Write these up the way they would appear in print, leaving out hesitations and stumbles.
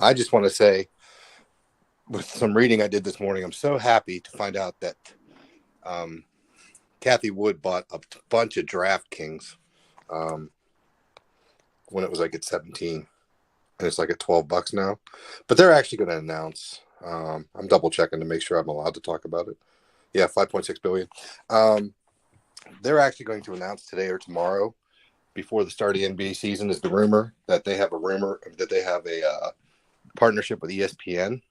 I just want to say, with some reading I did this morning, I'm so happy to find out that Kathy Wood bought a bunch of DraftKings when it was like at 17, and it's like at $12 now. But they're actually going to announce. I'm double checking to make sure I'm allowed to talk about it. Yeah, 5.6 billion. They're actually going to announce today or tomorrow, before the start of the NBA season, is the rumor that they have a partnership with ESPN.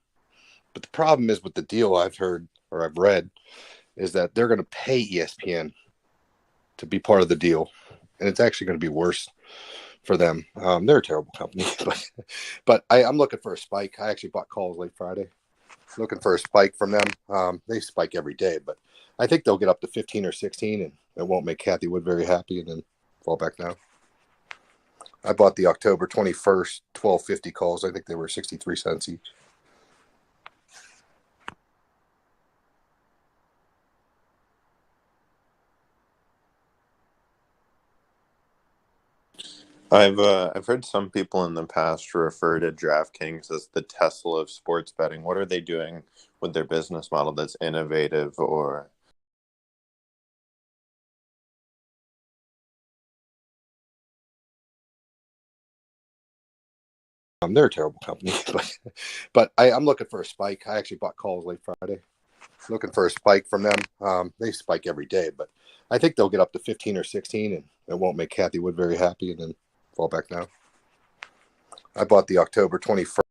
But the problem is with the deal I've heard or I've read is that they're going to pay ESPN to be part of the deal, and it's actually going to be worse for them. They're a terrible company, but I'm looking for a spike. I actually bought calls late Friday, looking for a spike from them. They spike every day, but I think they'll get up to 15 or 16, and it won't make Kathy Wood very happy, and then fall back down. I bought the October 21st 1250 calls. I think they were 63 cents each. I've heard some people in the past refer to DraftKings as the Tesla of sports betting. What are they doing with their business model that's innovative or? They're a terrible company, but I'm looking for a spike. I actually bought calls late Friday, looking for a spike from them. They spike every day, but I think they'll get up to 15 or 16, and it won't make Kathy Wood very happy, and then fall back down. I bought the October 21st.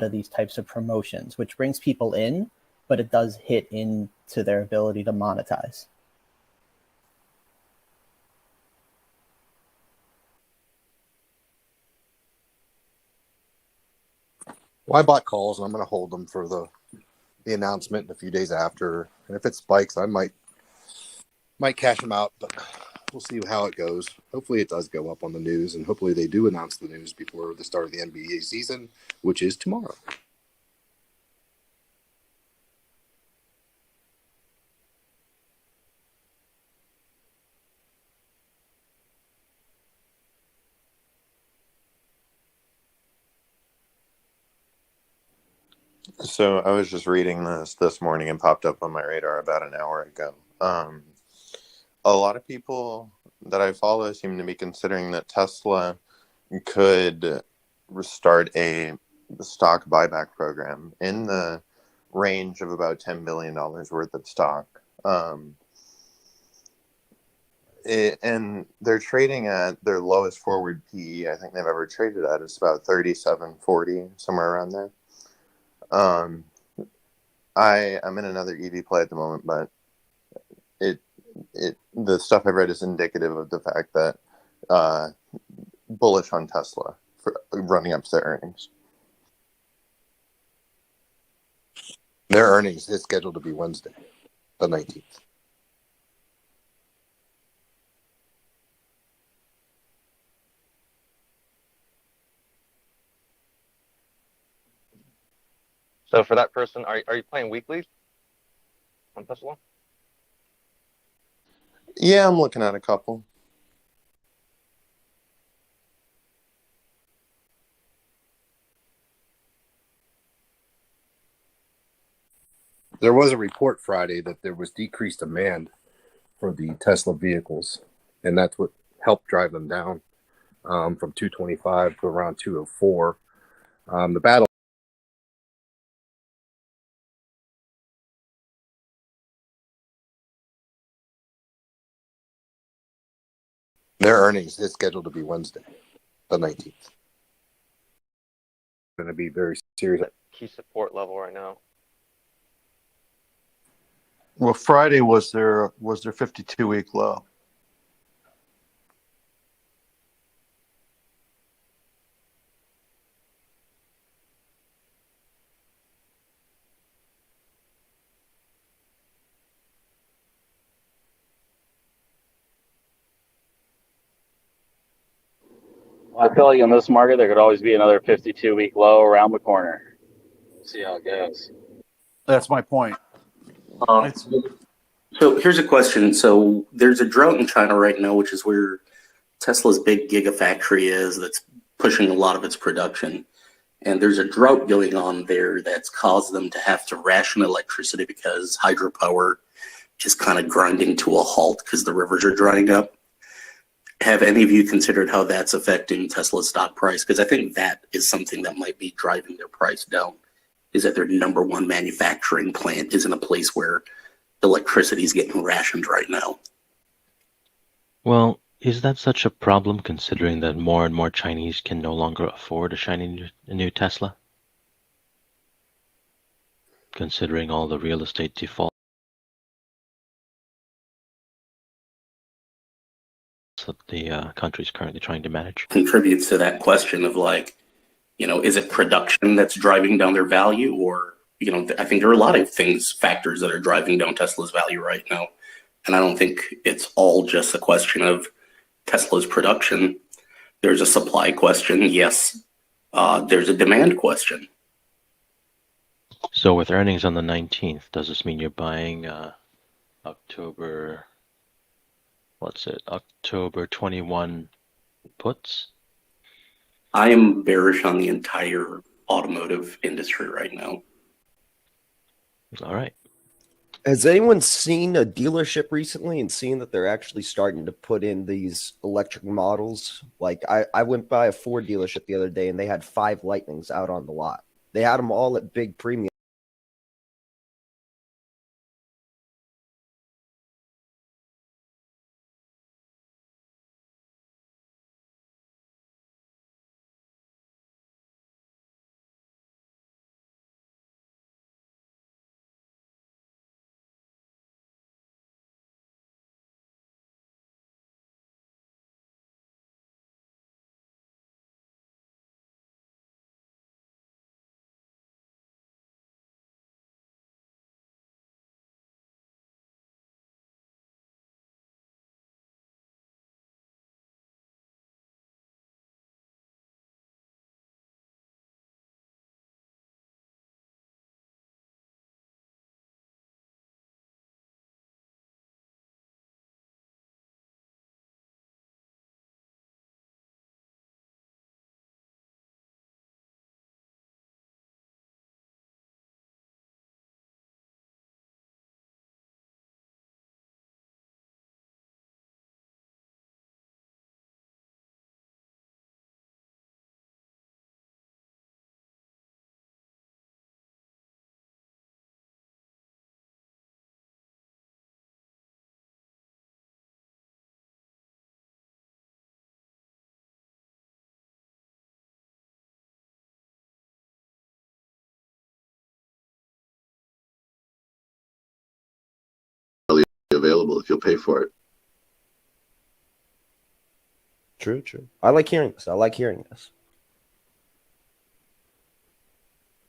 Of these types of promotions, which brings people in, but it does hit into their ability to monetize. Well, I bought calls, and I'm going to hold them for the announcement a few days after. And if it spikes, I might cash them out, but we'll see how it goes. Hopefully it does go up on the news, and hopefully they do announce the news before the start of the NBA season, which is tomorrow. So I was just reading this morning and popped up on my radar about an hour ago. A lot of people that I follow seem to be considering that Tesla could restart a stock buyback program in the range of about $10 billion worth of stock. And they're trading at their lowest forward PE I think they've ever traded at. It's about 37.40, somewhere around there. I'm in another EV play at the moment, but the stuff I've read is indicative of the fact that bullish on Tesla for running up to their earnings. Their earnings is scheduled to be Wednesday, the 19th. So for that person, are you playing weeklies on Tesla? Yeah, I'm looking at a couple. There was a report Friday that there was decreased demand for the Tesla vehicles, and that's what helped drive them down from 225 to around 204. The battle Their earnings is scheduled to be Wednesday, the 19th. Going to be very serious. That key support level right now. Well, Friday was their 52-week low. I feel like in this market, there could always be another 52-week low around the corner. See how it goes. That's my point. So here's a question. So there's a drought in China right now, which is where Tesla's big gigafactory is that's pushing a lot of its production. And there's a drought going on there that's caused them to have to ration electricity because hydropower is kind of grinding to a halt because the rivers are drying up. Have any of you considered how that's affecting Tesla's stock price? Because I think that is something that might be driving their price down, is that their number one manufacturing plant is in a place where electricity is getting rationed right now. Well, is that such a problem considering that more and more Chinese can no longer afford a shiny new Tesla? Considering all the real estate defaults that the country is currently trying to manage? Contributes to that question of like, is it production that's driving down their value? Or, I think there are a lot of factors that are driving down Tesla's value right now. And I don't think it's all just a question of Tesla's production. There's a supply question, yes. There's a demand question. So with earnings on the 19th, does this mean you're buying October 21 puts? I am bearish on the entire automotive industry right now. All right. Has anyone seen a dealership recently and seen that they're actually starting to put in these electric models? Like I went by a Ford dealership the other day and they had 5 Lightnings out on the lot. They had them all at big premium. Available if you'll pay for it. True. I like hearing this.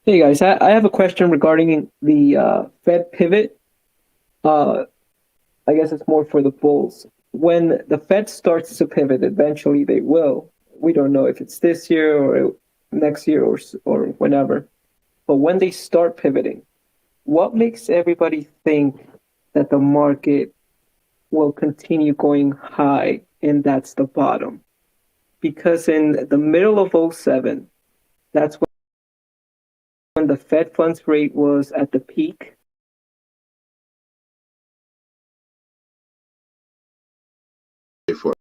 Hey guys, I have a question regarding the Fed pivot. I guess it's more for the bulls. When the Fed starts to pivot, eventually they will. We don't know if it's this year or next year or whenever. But when they start pivoting, what makes everybody think that the market will continue going high and that's the bottom? Because in the middle of 2007, that's when the Fed funds rate was at the peak. Pay for it.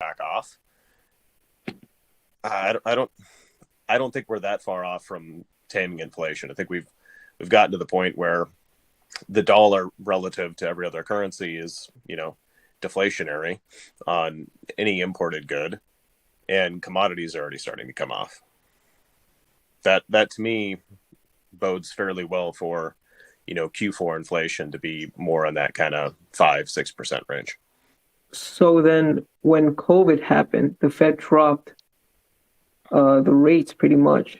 back off. I don't think we're that far off from taming inflation. I think we've gotten to the point where the dollar relative to every other currency is, deflationary on any imported good, and commodities are already starting to come off. That to me bodes fairly well for, Q4 inflation to be more on that kind of 5-6% range. So then when COVID happened, the Fed dropped the rates pretty much.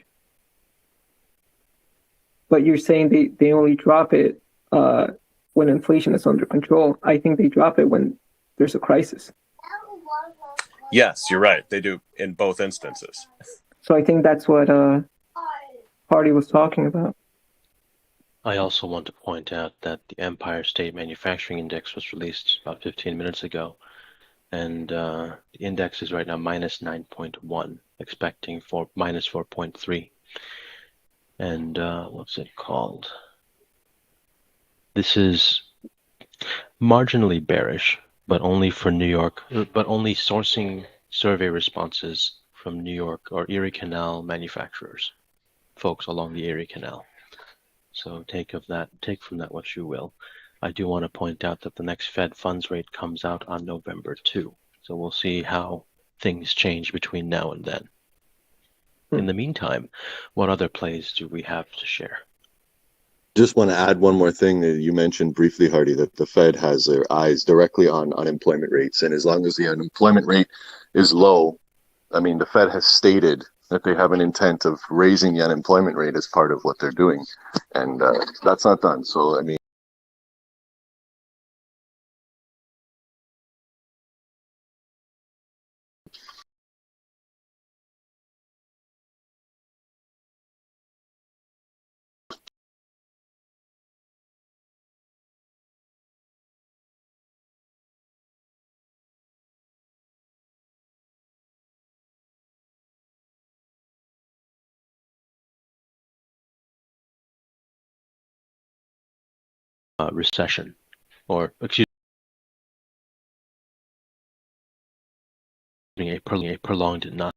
But you're saying they only drop it when inflation is under control. I think they drop it when there's a crisis. Yes, you're right. They do in both instances. So I think that's what Hardy was talking about. I also want to point out that the Empire State Manufacturing Index was released about 15 minutes ago, and the index is right now minus 9.1, expecting minus 4.3. And what's it called? This is marginally bearish, but only for New York, but only sourcing survey responses from New York or Erie Canal manufacturers, folks along the Erie Canal. So take from that what you will. I do want to point out that the next Fed funds rate comes out on November 2. So we'll see how things change between now and then. In the meantime, what other plays do we have to share? Just want to add one more thing that you mentioned briefly, Hardy, that the Fed has their eyes directly on unemployment rates. And as long as the unemployment rate is low, the Fed has stated that they have an intent of raising the unemployment rate as part of what they're doing. And that's not done. So, Recession, or excuse me, a prolonged not.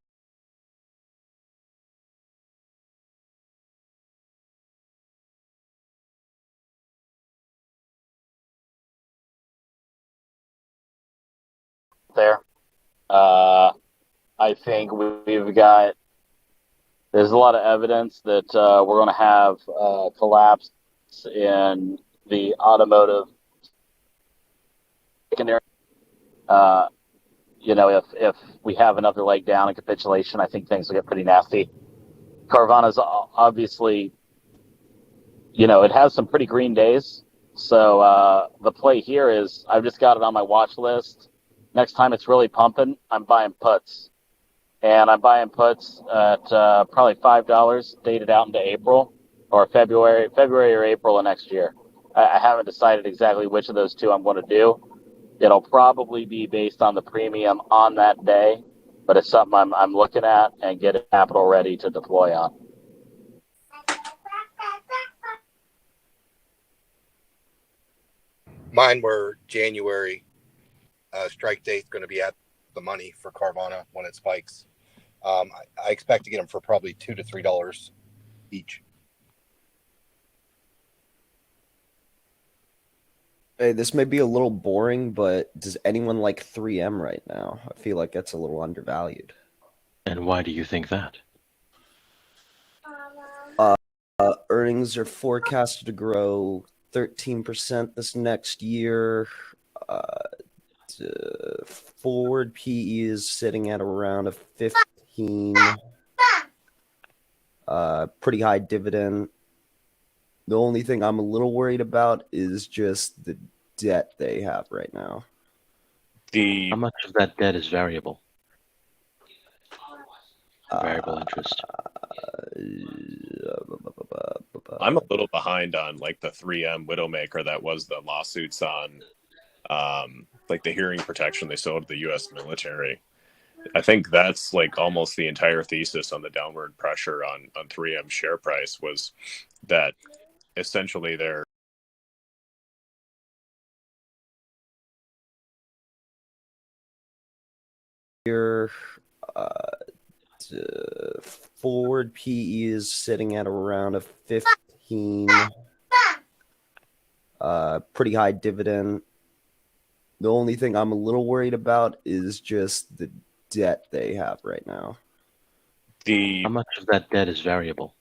There. I think there's a lot of evidence that we're going to have a collapse in the automotive secondary. If we have another leg down in capitulation, I think things will get pretty nasty. Carvana's obviously, it has some pretty green days. So the play here is I've just got it on my watch list. Next time it's really pumping, I'm buying puts. And I'm buying puts at probably $5 dated out into April or February or April of next year. I haven't decided exactly which of those two I'm going to do. It'll probably be based on the premium on that day, but it's something I'm looking at and getting capital ready to deploy on. Mine were January strike date going to be at the money for Carvana when it spikes. I expect to get them for probably $2 to $3 each. Hey, this may be a little boring, but does anyone like 3M right now? I feel like that's a little undervalued. And why do you think that? Earnings are forecasted to grow 13% this next year. Forward PE is sitting at around a 15. Pretty high dividend. The only thing I'm a little worried about is just the debt they have right now. How much of that debt is variable? Variable interest. I'm a little behind on like the 3M Widowmaker that was the lawsuits on like the hearing protection they sold to the U.S. military. I think that's like almost the entire thesis on the downward pressure on 3M share price was that essentially they're Here, forward PE is sitting at around a 15. Pretty high dividend. The only thing I'm a little worried about is just the debt they have right now. How much of that debt is variable?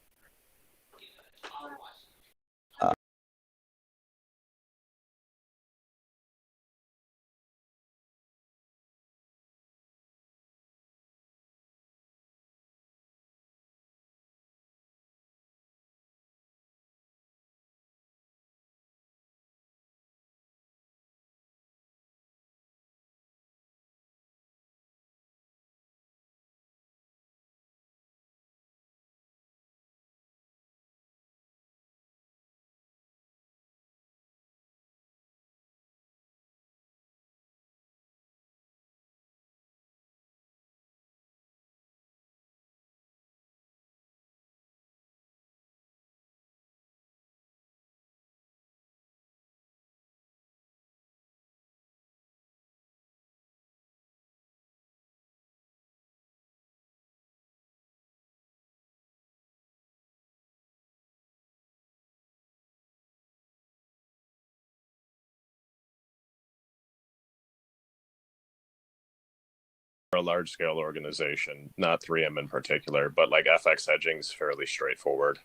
A large scale organization, not 3M in particular, but like FX hedging is fairly straightforward.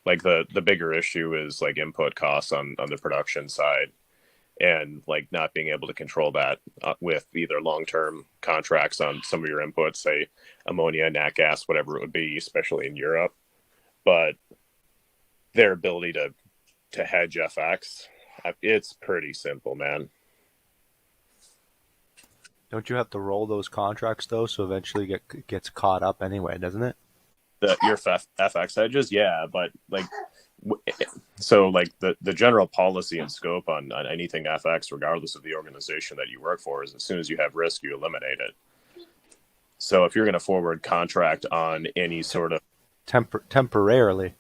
Like the bigger issue is like input costs on the production side, and like not being able to control that with either long-term contracts on some of your inputs, say ammonia, nat gas, whatever it would be, especially in Europe. But their ability to hedge FX, it's pretty simple, man. Don't you have to roll those contracts though, so eventually gets caught up anyway, doesn't it? Your FX hedges, yeah, but like, so like the general policy and scope on anything FX, regardless of the organization that you work for, is as soon as you have risk, you eliminate it. So if you're going to forward contract on any sort of temporarily,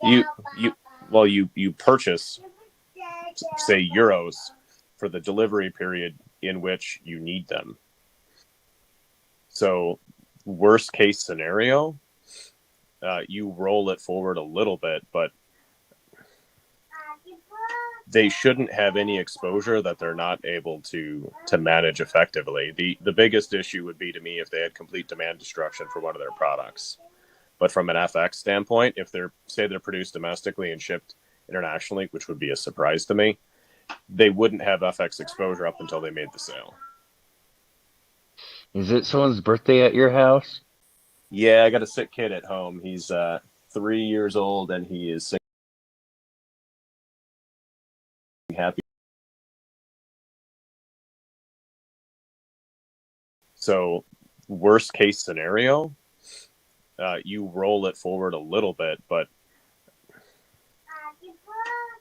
you purchase, say, euros for the delivery period in which you need them. So worst case scenario, you roll it forward a little bit, but they shouldn't have any exposure that they're not able to manage effectively. The biggest issue would be, to me, if they had complete demand destruction for one of their products. But from an FX standpoint, if they're produced domestically and shipped internationally, which would be a surprise to me, they wouldn't have FX exposure up until they made the sale. Is it someone's birthday at your house? Yeah, I got a sick kid at home. He's 3 years old, and he is happy. So worst case scenario, you roll it forward a little bit, but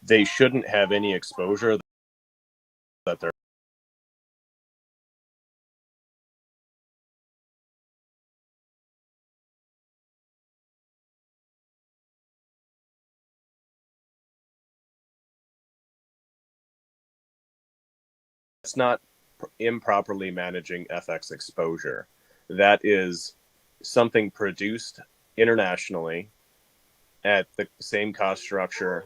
they shouldn't have any exposure that they're it's not improperly managing FX exposure. That is something produced internationally at the same cost structure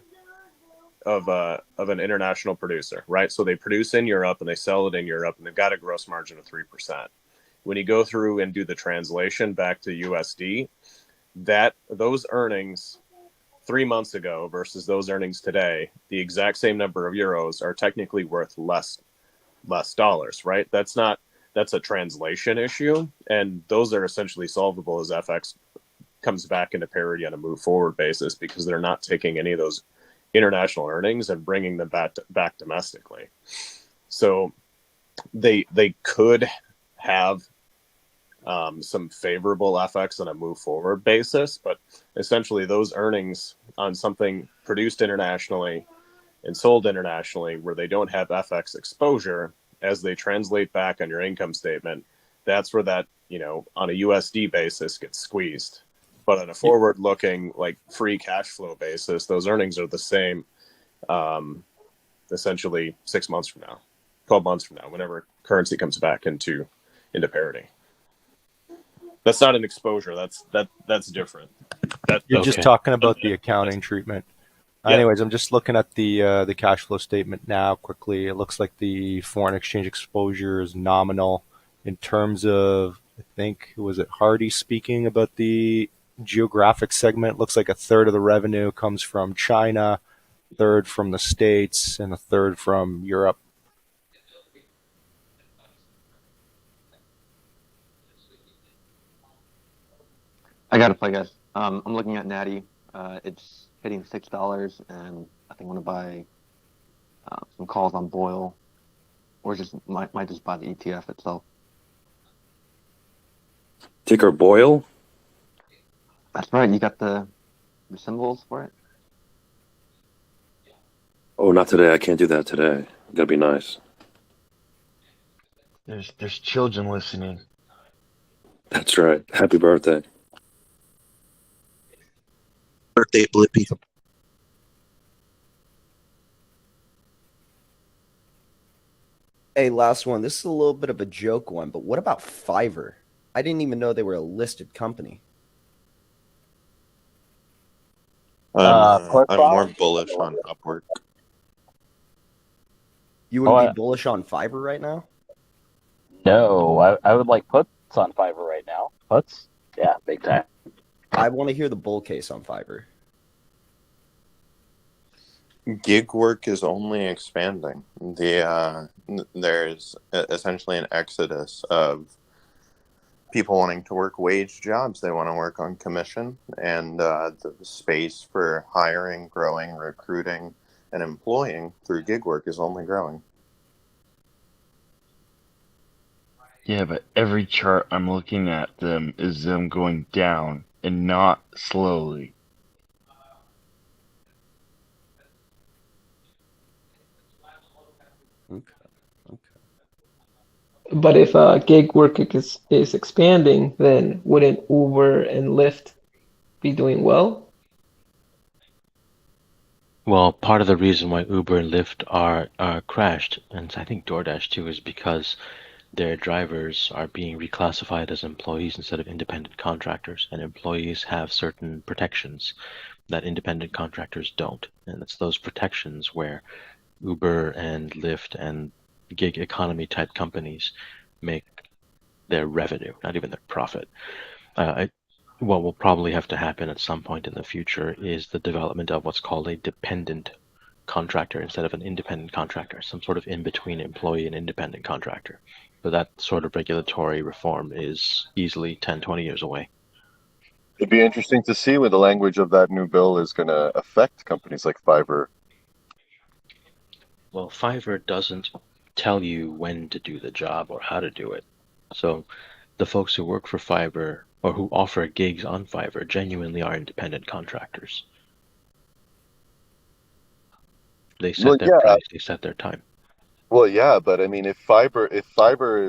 of an international producer, right? So they produce in Europe and they sell it in Europe, and they've got a gross margin of 3%. When you go through and do the translation back to USD, those earnings 3 months ago versus those earnings today, the exact same number of euros are technically worth less dollars, right? That's a translation issue, and those are essentially solvable as FX comes back into parity on a move forward basis, because they're not taking any of those international earnings and bringing them back domestically. So they could have some favorable FX on a move forward basis, but essentially those earnings on something produced internationally and sold internationally, where they don't have FX exposure, as they translate back on your income statement, that's where that, on a USD basis gets squeezed. But on a forward-looking, like, free cash flow basis, those earnings are the same, essentially 6 months from now, 12 months from now, whenever currency comes back into into parity. That's not an exposure. That's different. You're just talking about the accounting treatment. Yeah. Anyways, I'm just looking at the cash flow statement now quickly. It looks like the foreign exchange exposure is nominal in terms of, I think, was it Hardy speaking about the geographic segment? Looks like a third of the revenue comes from China, a third from the States, and a third from Europe. I got to play, guys. I'm looking at Natty. It's hitting $6, and I think I'm gonna buy some calls on Boyle, or just might just buy the ETF itself. Ticker Boyle? That's right. You got the symbols for it? Oh, not today. I can't do that today. Gotta be nice. There's children listening. That's right. Happy birthday. Birthday, Blippy. Hey, last one. This is a little bit of a joke one, but what about Fiverr? I didn't even know they were a listed company. I'm more bullish on Upwork. You wouldn't be bullish on Fiverr right now? No, I would like puts on Fiverr right now. Puts? Yeah, big time. I want to hear the bull case on Fiverr. Gig work is only expanding. There's essentially an exodus of people wanting to work wage jobs. They want to work on commission, and the space for hiring, growing, recruiting, and employing through gig work is only growing. Yeah, but every chart I'm looking at them is them going down and not slowly. But if gig work is expanding, then wouldn't Uber and Lyft be doing well? Well, part of the reason why Uber and Lyft are crashed, and I think DoorDash too, is because their drivers are being reclassified as employees instead of independent contractors, and employees have certain protections that independent contractors don't, and it's those protections where Uber and Lyft and gig economy type companies make their revenue, not even their profit. What will probably have to happen at some point in the future is the development of what's called a dependent contractor instead of an independent contractor, some sort of in-between employee and independent contractor. But that sort of regulatory reform is easily 10, 20 years away. It'd be interesting to see where the language of that new bill is going to affect companies like Fiverr. Well, Fiverr doesn't tell you when to do the job or how to do it. So the folks who work for Fiverr or who offer gigs on Fiverr genuinely are independent contractors. They set their price, they set their time. Well, yeah, but I mean, if Fiverr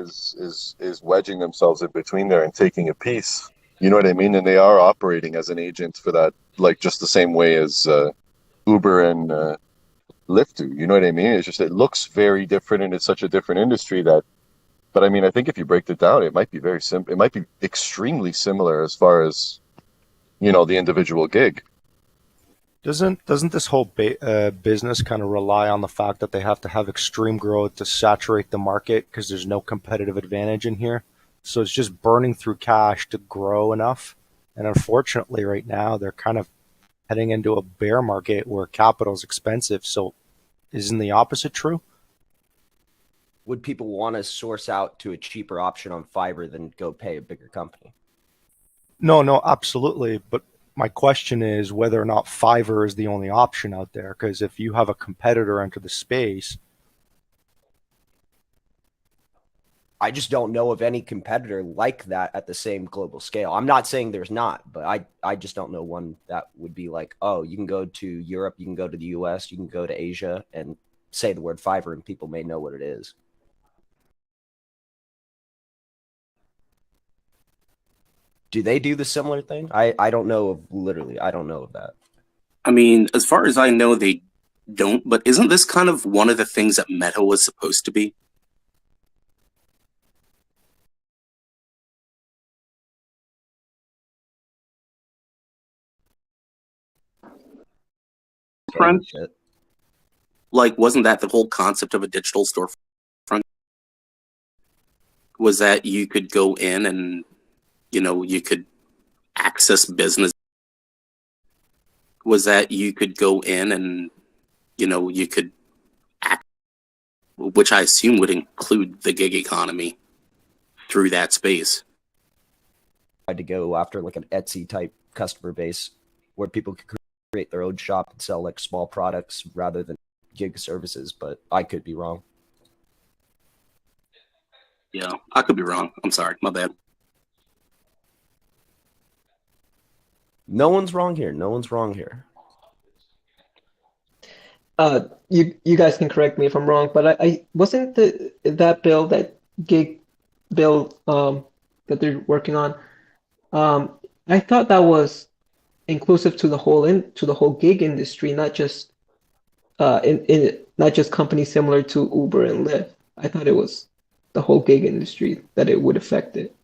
is wedging themselves in between there and taking a piece, you know what I mean, and they are operating as an agent for that, like just the same way as Uber and Lyft do. You know what I mean? It's just it looks very different, and it's such a different industry that. But I mean, I think if you break it down, it might be very simple. It might be extremely similar as far as, the individual gig. Doesn't this whole business kind of rely on the fact that they have to have extreme growth to saturate the market because there's no competitive advantage in here? So it's just burning through cash to grow enough. And unfortunately, right now, they're kind of heading into a bear market where capital is expensive. So isn't the opposite true? Would people want to source out to a cheaper option on Fiverr than go pay a bigger company? No, absolutely. But my question is whether or not Fiverr is the only option out there. Because if you have a competitor enter the space, I just don't know of any competitor like that at the same global scale. I'm not saying there's not, but I just don't know one that would be like, oh, you can go to Europe, you can go to the US, you can go to Asia and say the word Fiverr and people may know what it is. Do they do the similar thing? I don't know I don't know of that. I mean, as far as I know, they don't, but isn't this kind of one of the things that Meta was supposed to be? storefront. Like, wasn't that the whole concept of a digital storefront? Was that you could go in and, you could access business? Was that you could go in and, you could which I assume would include the gig economy through that space. I had to go after like an Etsy type customer base where people could create their own shop and sell like small products rather than gig services, but I could be wrong. Yeah, I could be wrong. I'm sorry. My bad. No one's wrong here. No one's wrong here. You guys can correct me if I'm wrong, but I wasn't that bill, that gig bill that they're working on. I thought that was inclusive to the whole gig industry, not just not just companies similar to Uber and Lyft. I thought it was the whole gig industry that it would affect it.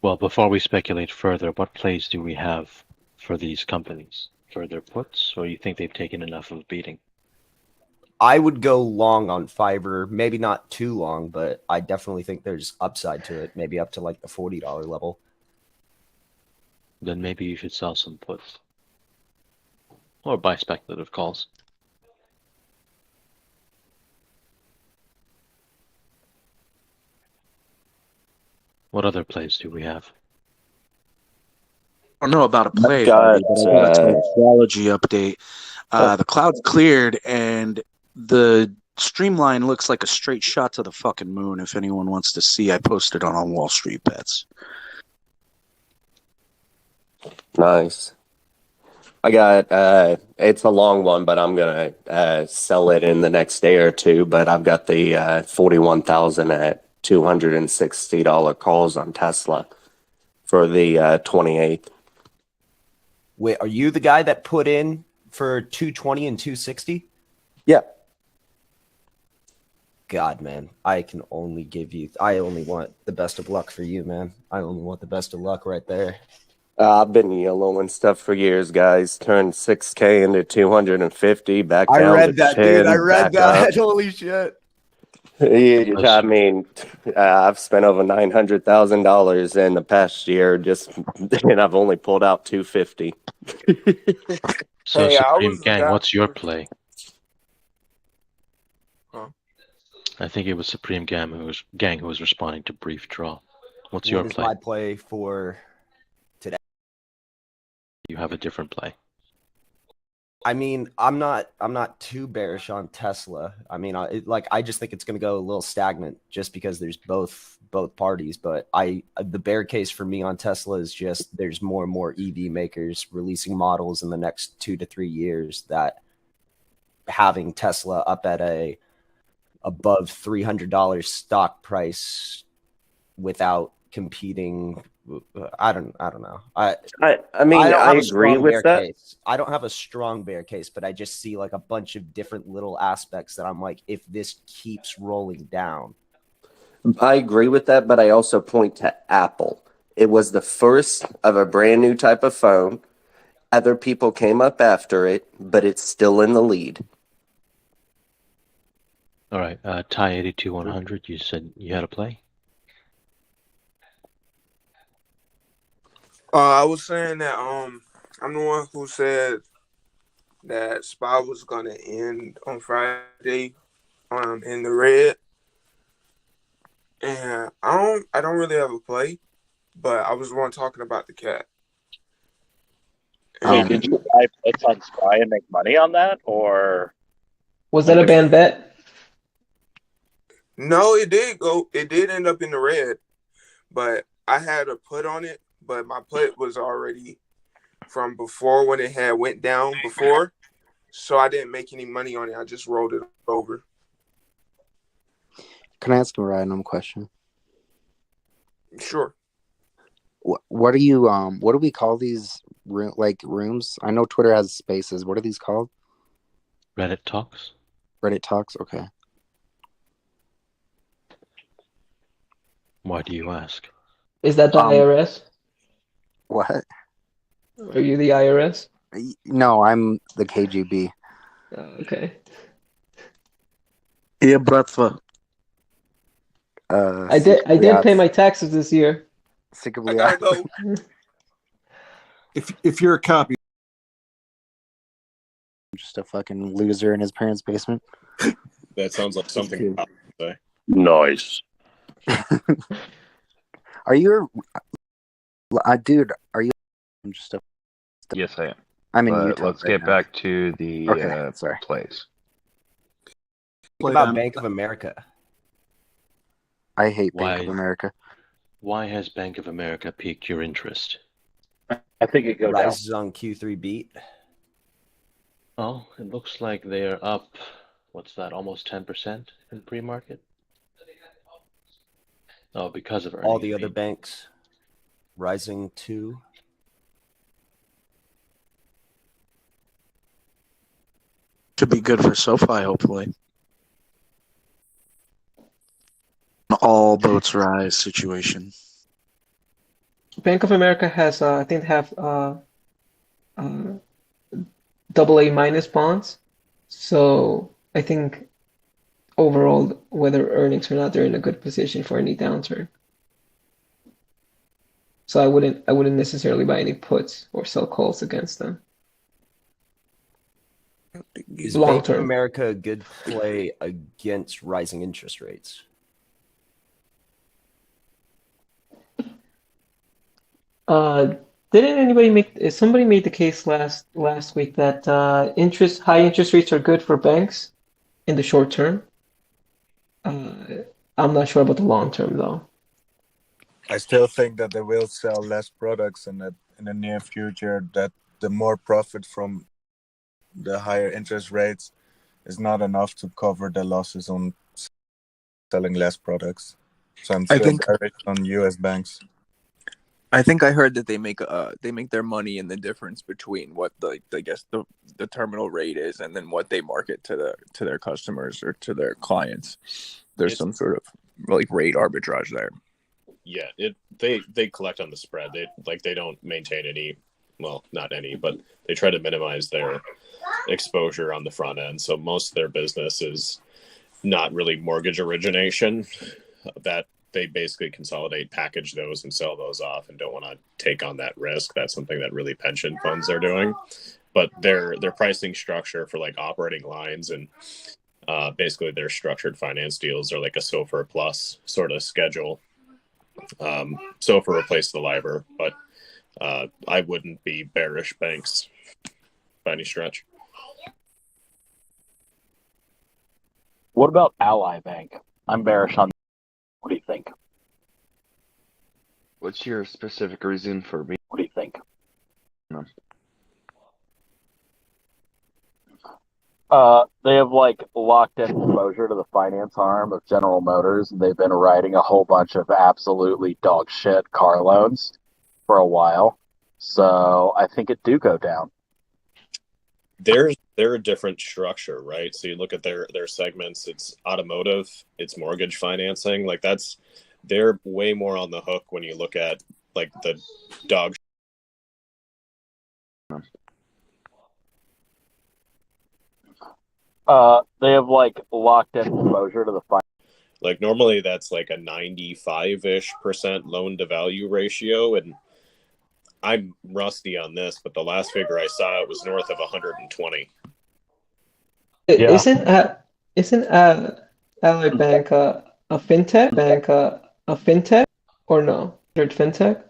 Well, before we speculate further, what plays do we have for these companies? Further puts, or you think they've taken enough of a beating? I would go long on Fiverr, maybe not too long, but I definitely think there's upside to it, maybe up to like the $40 level. Then maybe you should sell some puts. Or buy speculative calls. What other plays do we have? I don't know about a play, but I got an astrology update. The cloud's cleared, and the streamline looks like a straight shot to the fucking moon. If anyone wants to see, I posted on WallStreetBets. Nice. I got it's a long one, but I'm gonna sell it in the next day or two. But I've got the 41,000 at $260 calls on Tesla for the 28th. Wait, are you the guy that put in for 220 and 260? Yeah. God, man, I only want the best of luck for you, man. I only want the best of luck right there. I've been YOLOing stuff for years, guys. Turned 6K into 250, back down to 10. I read that, dude. I read that. Up. Holy shit. I mean, I've spent over $900,000 in the past year, and I've only pulled out 250. So, hey, Supreme Gang, what's your play? Huh? I think it was Supreme Gang who was responding to Brief Draw. What's your play? My play for today. You have a different play. I mean, I'm not too bearish on Tesla. I mean, I just think it's going to go a little stagnant just because there's both parties. But the bear case for me on Tesla is just there's more and more EV makers releasing models in the next 2 to 3 years that having Tesla up at a above $300 stock price without competing. I don't know. I mean, I agree with that. Case. I don't have a strong bear case, but I just see like a bunch of different little aspects that I'm like, if this keeps rolling down. I agree with that, but I also point to Apple. It was the first of a brand new type of phone. Other people came up after it, but it's still in the lead. All right, Ty 82-100. You said you had a play. I was saying that I'm the one who said that SPY was gonna end on Friday in the red. And I don't really have a play, but I was the one talking about the cat. Wait, did you buy puts on SPY and make money on that, or was that a banned bet? No, it did end up in the red, but I had a put on it. But my put was already from before when it had went down before. So I didn't make any money on it. I just rolled it over. Can I ask a random question? Sure. What are you what do we call these rooms? I know Twitter has spaces. What are these called? Reddit Talks. Reddit Talks, okay. Why do you ask? Is that the IRS? What? Are you the IRS? No, I'm the KGB. Okay. Yeah, bratva. I did pay my taxes this year. I gotta go. If you're a copy, Just a fucking loser in his parents' basement. That sounds like something I would say. Nice. Are you dude, are you I'm just a Yes, I am. I'm in But Utah let's right get now. back to the Okay, sorry. plays. Think about Bank of America. I hate Why? Bank of America. Why has Bank of America piqued your interest? I think it go down. Rises on Q3 beat. Oh, it looks like they're up, what's that, almost 10% in pre-market? Oh, because of earnings. All the other banks rising too. should be good for SoFi, hopefully. All boats rise situation. Bank of America has, I think, have double A minus bonds. So I think overall, whether earnings or not, they're in a good position for any downturn. So I wouldn't necessarily buy any puts or sell calls against them. Is Long Bank of term. America a good play against rising interest rates? Didn't anybody make? Somebody made the case last week that high interest rates are good for banks in the short term. I'm not sure about the long term though. I still think that they will sell less products in the near future. That the more profit from the higher interest rates is not enough to cover the losses on selling less products. So I'm still bearish on U.S. banks. I think I heard that they make their money in the difference between what the terminal rate is and then what they market to their customers or to their clients. There's some sort of like rate arbitrage there. Yeah, they collect on the spread. They don't maintain any, well, not any, but they try to minimize their exposure on the front end. So most of their business is not really mortgage origination. That they basically consolidate, package those, and sell those off, and don't want to take on that risk. That's something that really pension funds are doing. But their pricing structure for like operating lines and basically their structured finance deals are like a SOFR plus sort of schedule. SOFR replaced the LIBOR, but I wouldn't be bearish banks by any stretch. What about Ally Bank? I'm bearish on. What do you think? What's your specific reason for me? What do you think? No. They have like locked in exposure to the finance arm of General Motors, and they've been writing a whole bunch of absolutely dog shit car loans for a while. So I think it do go down. They're a different structure, right? So you look at their segments, it's automotive, it's mortgage financing. Like they're way more on the hook when you look at like the dog. They have like locked in exposure to the finance. Like normally that's like a 95-ish% loan to value ratio, and I'm rusty on this, but the last figure I saw it was north of 120. Yeah. Isn't Ally Bank a fintech? A fintech or no? Fintech?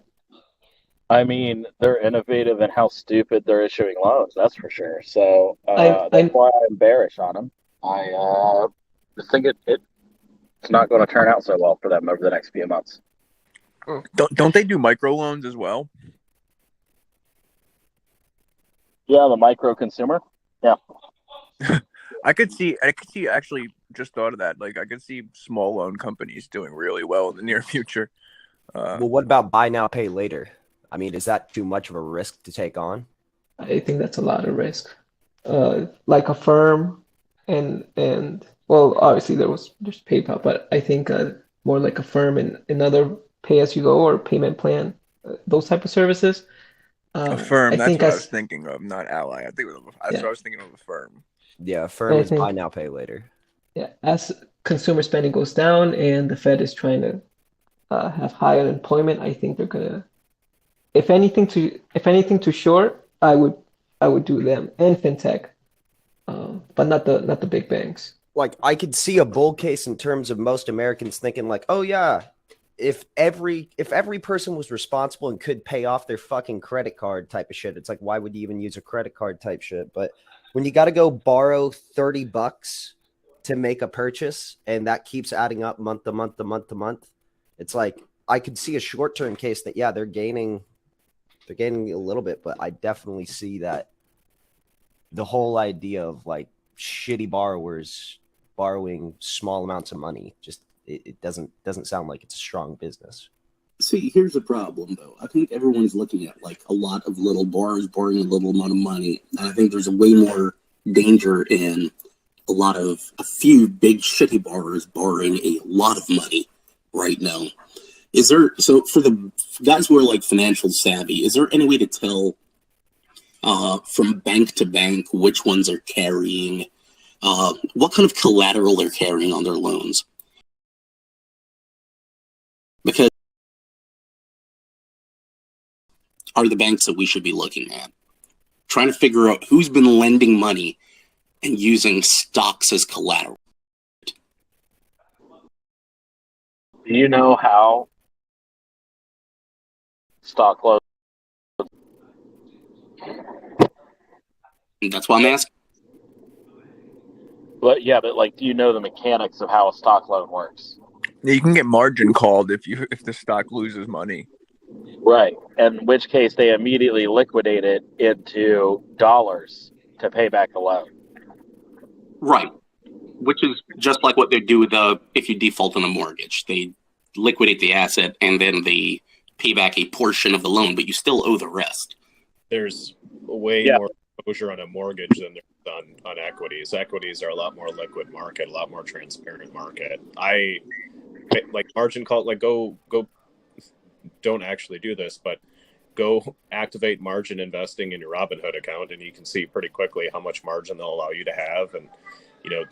I mean, they're innovative in how stupid they're issuing loans. That's for sure. So that's why I'm bearish on them. I think it's not going to turn out so well for them over the next few months. Don't they do microloans as well? Yeah, the micro consumer. Yeah. I could see actually just thought of that. Like I could see small loan companies doing really well in the near future. Well, what about buy now, pay later? I mean, is that too much of a risk to take on? I think that's a lot of risk. Like a firm and well, obviously there's PayPal, but I think more like a firm and another pay as you go or payment plan, those type of services. A firm. I That's think what I was thinking of, not Ally. That's what I was thinking of, a firm. Yeah, And firm I is buy think now, pay later. yeah, as consumer spending goes down and the Fed is trying to have high unemployment, I think they're gonna, if anything to short, I would do them and fintech, but not the big banks. Like I could see a bull case in terms of most Americans thinking like, oh yeah, if every person was responsible and could pay off their fucking credit card type of shit, it's like why would you even use a credit card type shit? But when you got to go borrow $30 to make a purchase and that keeps adding up month to month to month to month, it's like I could see a short term case that yeah, they're gaining a little bit, but I definitely see that the whole idea of like shitty borrowers borrowing small amounts of money just it doesn't sound like it's a strong business. See, here's the problem, though. I think everyone's looking at like a lot of little borrowers borrowing a little amount of money. And I think there's a way more danger in a few big shitty borrowers borrowing a lot of money right now. So for the guys who are like financial savvy, is there any way to tell from bank to bank which ones are carrying, what kind of collateral they're carrying on their loans? Because are the banks that we should be looking at, trying to figure out who's been lending money and using stocks as collateral. Do you know how stock loans? That's why I'm asking. But yeah, but like, do you know the mechanics of how a stock loan works? Yeah, you can get margin called if the stock loses money. Right. In which case they immediately liquidate it into dollars to pay back the loan. Right. Which is just like what they do if you default on a mortgage. They liquidate the asset and then they pay back a portion of the loan, but you still owe the rest. There's way more exposure on a mortgage than there's on equities. Equities are a lot more liquid market, a lot more transparent market. I like margin call, like go don't actually do this, but go activate margin investing in your Robinhood account and you can see pretty quickly how much margin they'll allow you to have. And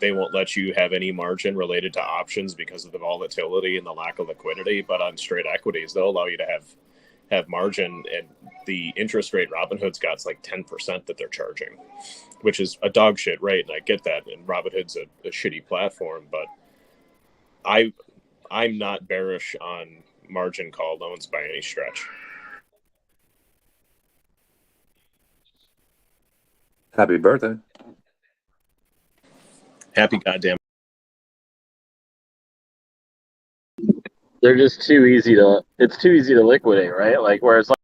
they won't let you have any margin related to options because of the volatility and the lack of liquidity, but on straight equities they'll allow you to have margin. And the interest rate Robinhood's got like 10% that they're charging, which is a dog shit rate, and I get that, and Robinhood's a shitty platform, but I'm not bearish on margin call loans by any stretch. Happy birthday. Happy goddamn. They're just too easy to liquidate, right? Like whereas like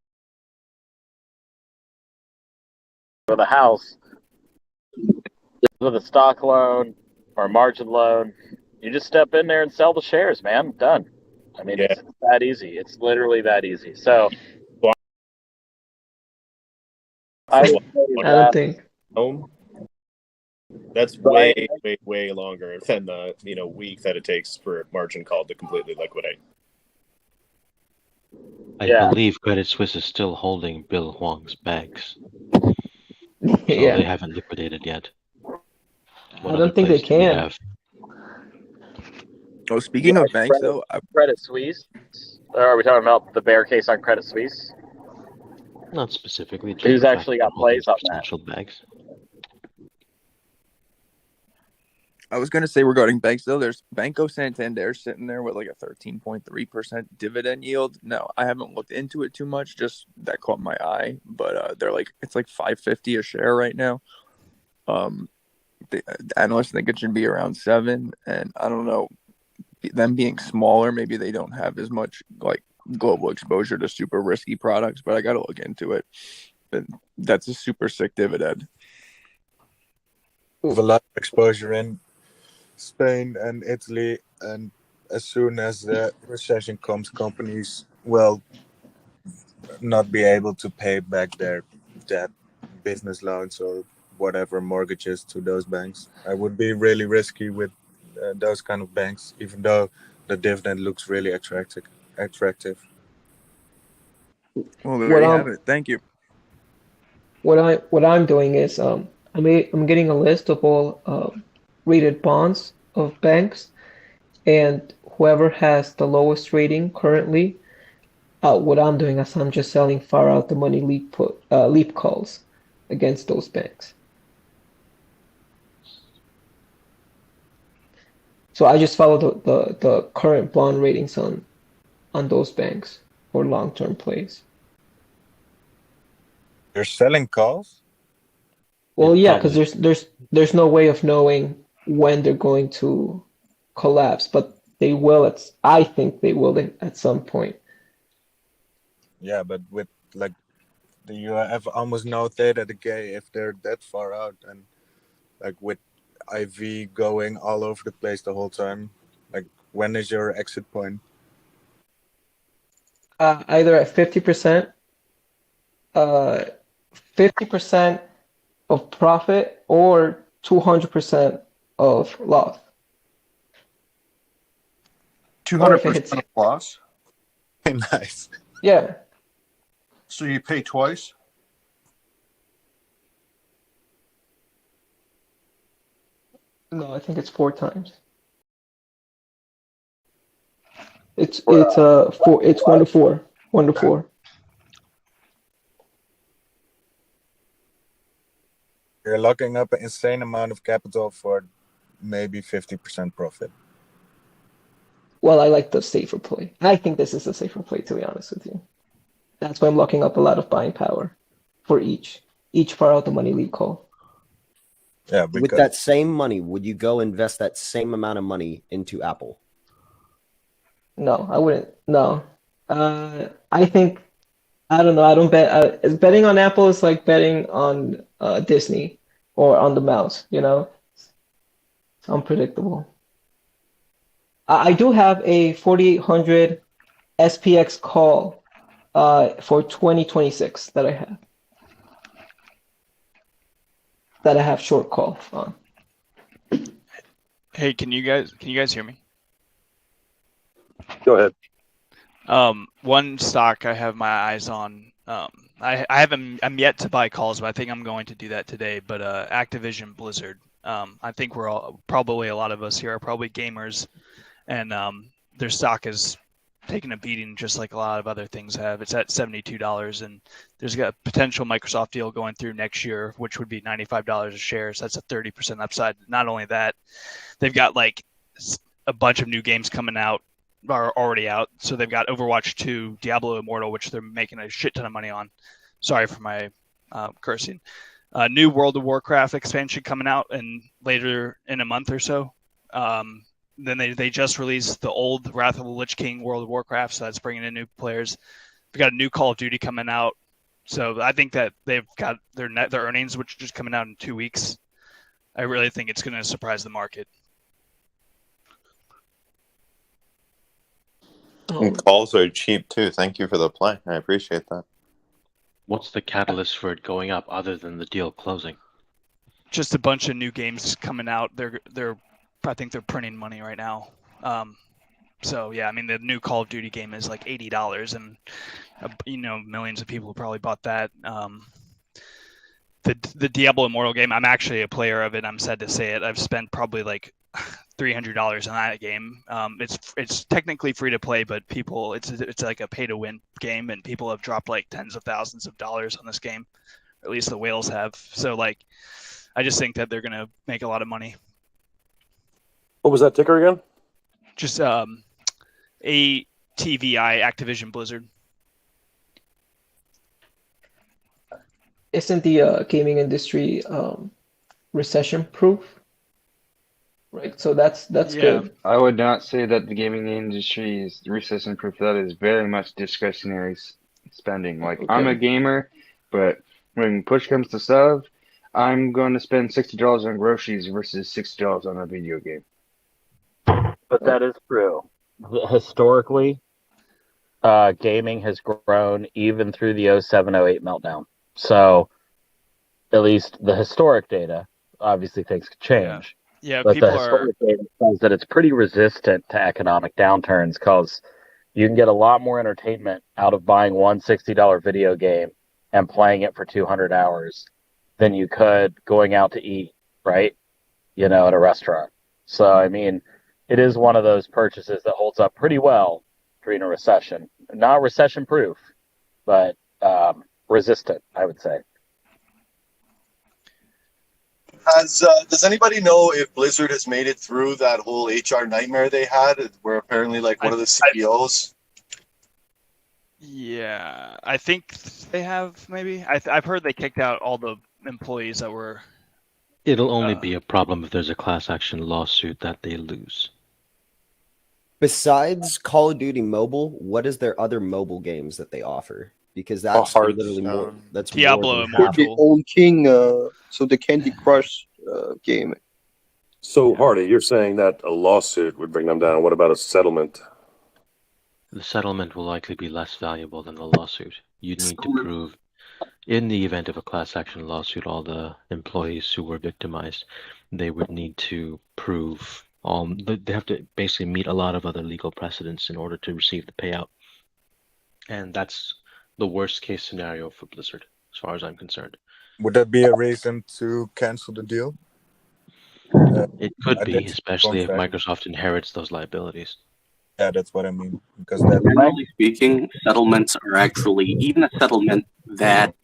for the house, with a stock loan or a margin loan, you just step in there and sell the shares, man. Done. I mean, it's that easy. It's literally that easy. So I don't think. Home. That's way longer than the week that it takes for margin call to completely liquidate. I believe Credit Suisse is still holding Bill Huang's bags. So they haven't liquidated yet. I don't think they can. Oh, speaking of banks, though, Credit Suisse. Are we talking about the bear case on Credit Suisse? Not specifically. Who's actually got plays on that? Bags. I was going to say regarding banks, though, there's Banco Santander sitting there with like a 13.3% dividend yield. No, I haven't looked into it too much. Just that caught my eye. But it's like $5.50 a share right now. The analysts think it should be around $7, and I don't know. Them being smaller, maybe they don't have as much like global exposure to super risky products. But I got to look into it. But that's a super sick dividend. With a lot of exposure in Spain and Italy, and as soon as the recession comes, companies will not be able to pay back their debt, business loans, or whatever mortgages to those banks. I would be really risky with those kind of banks, even though the dividend looks really attractive. Well, there you have it. Thank you. What I'm doing is I'm getting a list of all rated bonds of banks, and whoever has the lowest rating currently, what I'm doing is I'm just selling far out the money leap calls against those banks. So I just follow the current bond ratings on those banks for long-term plays. You're selling calls? Well, yeah, because there's no way of knowing when they're going to collapse, but they will. I think they will at some point. Yeah, but with like you have almost no data to get if they're that far out, and like with IV going all over the place the whole time. Like, when is your exit point? Either at 50%, 50% of profit or 200% of loss. 200% of loss. Nice. Yeah. So you pay twice? No, I think it's 4 times. It's 1 to 4. 1 to 4. You're locking up an insane amount of capital for maybe 50% profit. Well, I like the safer play. I think this is a safer play, to be honest with you. That's why I'm locking up a lot of buying power for each far out the money lead call. Yeah, With that same money, would you go invest that same amount of money into Apple? No, I wouldn't. No. I think, I don't know. I don't bet. Betting on Apple is like betting on Disney or on the mouse, you know? It's unpredictable. I do have a 4800 SPX call for 2026 that I have. That I have short call on. Hey, can you guys hear me? Go ahead. One stock I have my eyes on. I'm yet to buy calls, but I think I'm going to do that today. But Activision Blizzard. I think we're all probably a lot of us here are probably gamers, and their stock is taking a beating just like a lot of other things have. It's at $72, and there's a potential Microsoft deal going through next year, which would be $95 a share. So that's a 30% upside. Not only that, they've got like a bunch of new games coming out, are already out. So they've got Overwatch 2, Diablo Immortal, which they're making a shit ton of money on. Sorry for my cursing. New World of Warcraft expansion coming out later in a month or so. Then they just released the old Wrath of the Lich King World of Warcraft, so that's bringing in new players. We got a new Call of Duty coming out, so I think that they've got their earnings, which are just coming out in 2 weeks. I really think it's going to surprise the market. And calls are cheap too. Thank you for the play. I appreciate that. What's the catalyst for it going up other than the deal closing? Just a bunch of new games coming out. I think they're printing money right now. So yeah, I mean the new Call of Duty game is like $80, and millions of people probably bought that. The Diablo Immortal game, I'm actually a player of it. I'm sad to say it. I've spent probably like $300 on that game. It's technically free to play, but it's like a pay to win game, and people have dropped like tens of thousands of dollars on this game, or at least the whales have. So like, I just think that they're gonna make a lot of money. What was that ticker again? Just ATVI, Activision Blizzard. Isn't the gaming industry recession proof? Right, so that's good. I would not say that the gaming industry is recession proof. That is very much discretionary spending. Like, I'm a gamer, but when push comes to shove, I'm going to spend $60 on groceries versus $60 on a video game. But that is true. Historically, gaming has grown even through the 07-08 meltdown. So, at least the historic data, obviously things could change. Yeah, but people the historic data says that it's pretty resistant to economic downturns because you can get a lot more entertainment out of buying one $60 video game and playing it for 200 hours than you could going out to eat, right? You know, at a restaurant. So, I mean, it is one of those purchases that holds up pretty well during a recession. Not recession proof, but resistant, I would say. Does anybody know if Blizzard has made it through that whole HR nightmare they had, where apparently like one of the CEOs? Yeah, I think they have maybe. I've heard they kicked out all the employees that were. It'll only be a problem if there's a class action lawsuit that they lose. Besides Call of Duty Mobile, what is their other mobile games that they offer? Because that's literally more. That's Diablo more than half. The own King, so the Candy Crush game. So, Hardy, you're saying that a lawsuit would bring them down. What about a settlement? The settlement will likely be less valuable than the lawsuit. You'd need to prove, in the event of a class action lawsuit, all the employees who were victimized, they would need to prove they have to basically meet a lot of other legal precedents in order to receive the payout. And that's the worst case scenario for Blizzard, as far as I'm concerned. Would that be a reason to cancel the deal? It could be, especially if Microsoft inherits those liabilities. Yeah, that's what I mean. Because generally speaking, settlements are actually, even a settlement that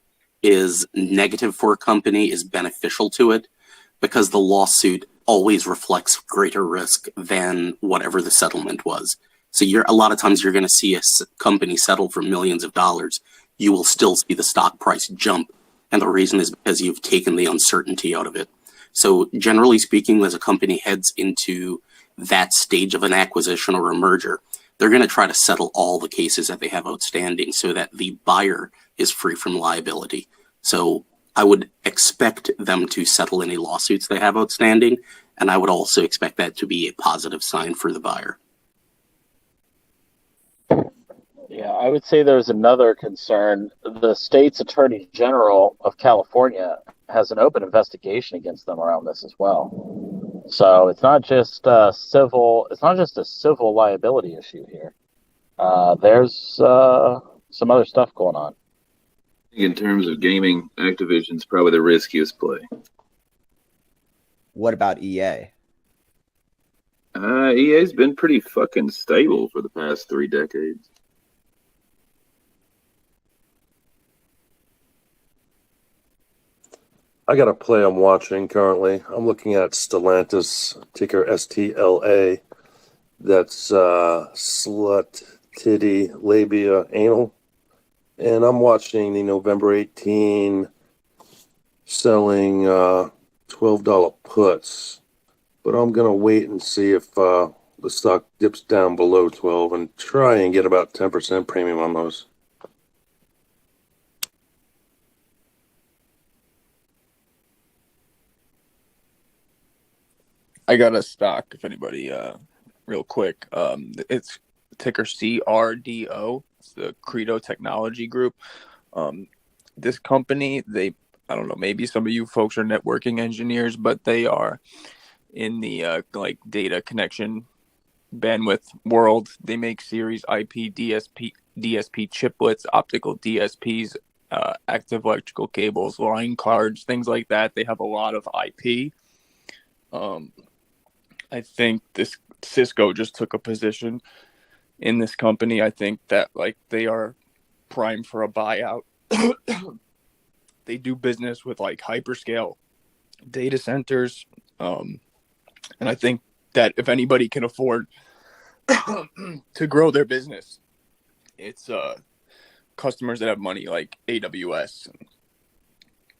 is negative for a company is beneficial to it, because the lawsuit always reflects greater risk than whatever the settlement was. So a lot of times you're going to see a company settle for millions of dollars. You will still see the stock price jump. And the reason is because you've taken the uncertainty out of it. So generally speaking, as a company heads into that stage of an acquisition or a merger, they're going to try to settle all the cases that they have outstanding so that the buyer is free from liability. So I would expect them to settle any lawsuits they have outstanding, and I would also expect that to be a positive sign for the buyer. Yeah, I would say there's another concern. The state's attorney general of California has an open investigation against them around this as well. So it's not just civil. It's not just a civil liability issue here. There's some other stuff going on. In terms of gaming, Activision's probably the riskiest play. What about EA? EA's been pretty fucking stable for the past 3 decades. I got a play I'm watching currently. I'm looking at Stellantis, ticker STLA. That's slut, titty, labia, anal. And I'm watching the November 18 selling $12 puts. But I'm going to wait and see if the stock dips down below 12 and try and get about 10% premium on those. I got a stock, if anybody, real quick. It's ticker CRDO. It's the Credo Technology Group. This company, I don't know, maybe some of you folks are networking engineers, but they are in the like data connection bandwidth world. They make series IP, DSP chiplets, optical DSPs, active electrical cables, line cards, things like that. They have a lot of IP. I think this Cisco just took a position in this company. I think that like they are primed for a buyout. They do business with like hyperscale data centers. And I think that if anybody can afford to grow their business, it's customers that have money like AWS and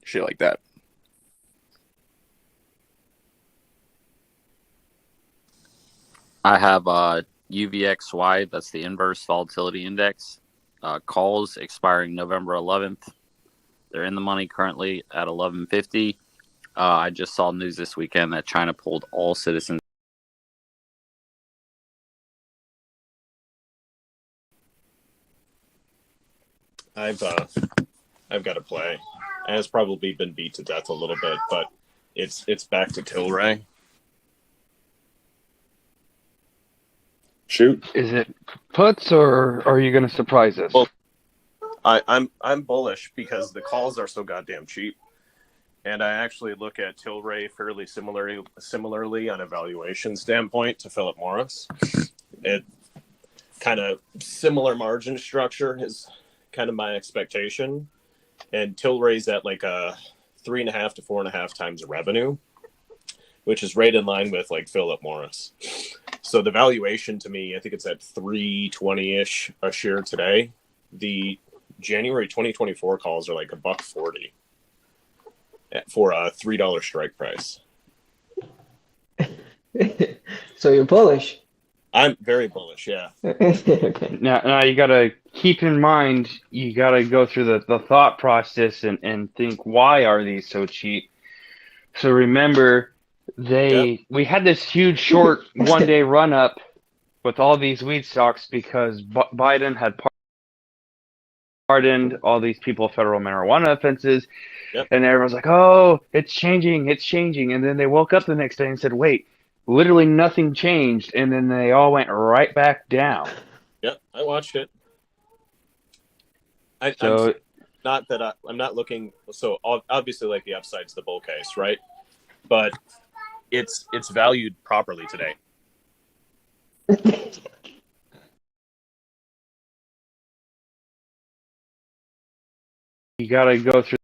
shit like that. I have UVXY, that's the inverse volatility index. Calls expiring November 11th. They're in the money currently at 11.50. I just saw news this weekend that China pulled all citizens. I've got to play, and it's probably been beat to death a little bit, but it's back to Tilray. Shoot. Is it puts or are you going to surprise us? Well, I'm bullish because the calls are so goddamn cheap, And I actually look at Tilray fairly similarly on a valuation standpoint to Philip Morris. It kind of similar margin structure is kind of my expectation. And Tilray's at like a 3.5 to 4.5 times revenue, which is right in line with like Philip Morris. So the valuation to me, I think it's at 320-ish a share today. The January 2024 calls are like $1.40 for a $3 strike price. So you're bullish. I'm very bullish, yeah. Okay. Now you gotta keep in mind, you gotta go through the thought process and think, why are these so cheap? So remember, we had this huge short 1 day run up with all these weed stocks because Biden had pardoned all these people federal marijuana offenses, and everyone's like, oh, it's changing, and then they woke up the next day and said, wait, literally nothing changed, and then they all went right back down. Yep, I watched it. I'm not looking. So obviously, like the upside's the bull case, right? But it's valued properly today. You gotta go through